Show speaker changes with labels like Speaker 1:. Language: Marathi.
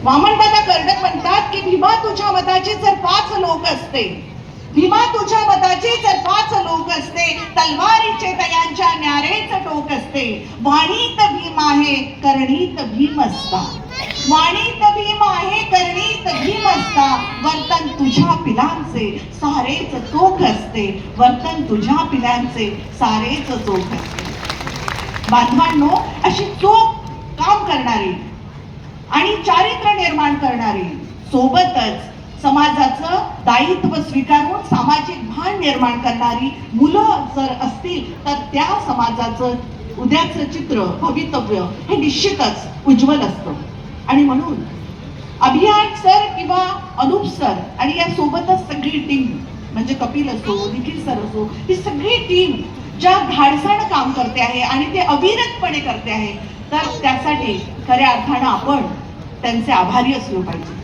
Speaker 1: वामनदादा कर्डक म्हणतात की भीमा तुझ्या मताचे जर 5 लोक असते, भीमा तुझ्या मताचे जर 5 लोक असते, तलवारीचे तयांच्या न्यारेच टोक असते. वाणीत भीम आहे करणीत भीम असता, वाणीत भीम आहे करणीत भीम असता. वर्तन तुझ्या पिलांचे सारेच चोख असते, वर्तन तुझ्या पिलांचे सारेच चोख असते. बांधवांनो, अशी चोख काम करणारी आणि चारित्र्य निर्माण करणारी, सोबतच समाजाचं दायित्व स्वीकारून सामाजिक भान निर्माण करणारी मुलं जर असतील तर त्या समाजाचं उद्याचं चित्र, भवितव्य हे निश्चितच उज्ज्वल असतं. आणि म्हणून अभियान सर किंवा अनुप सर आणि या सोबतच सगळी टीम, म्हणजे कपिल असो, निखिल सर असो, ही सगळी टीम ज्या धाडसानं काम करते आहे आणि ते अविरतपणे करते आहे, तर त्यासाठी खऱ्या अर्थानं आपण त्यांचे आभारी असलो पाहिजे.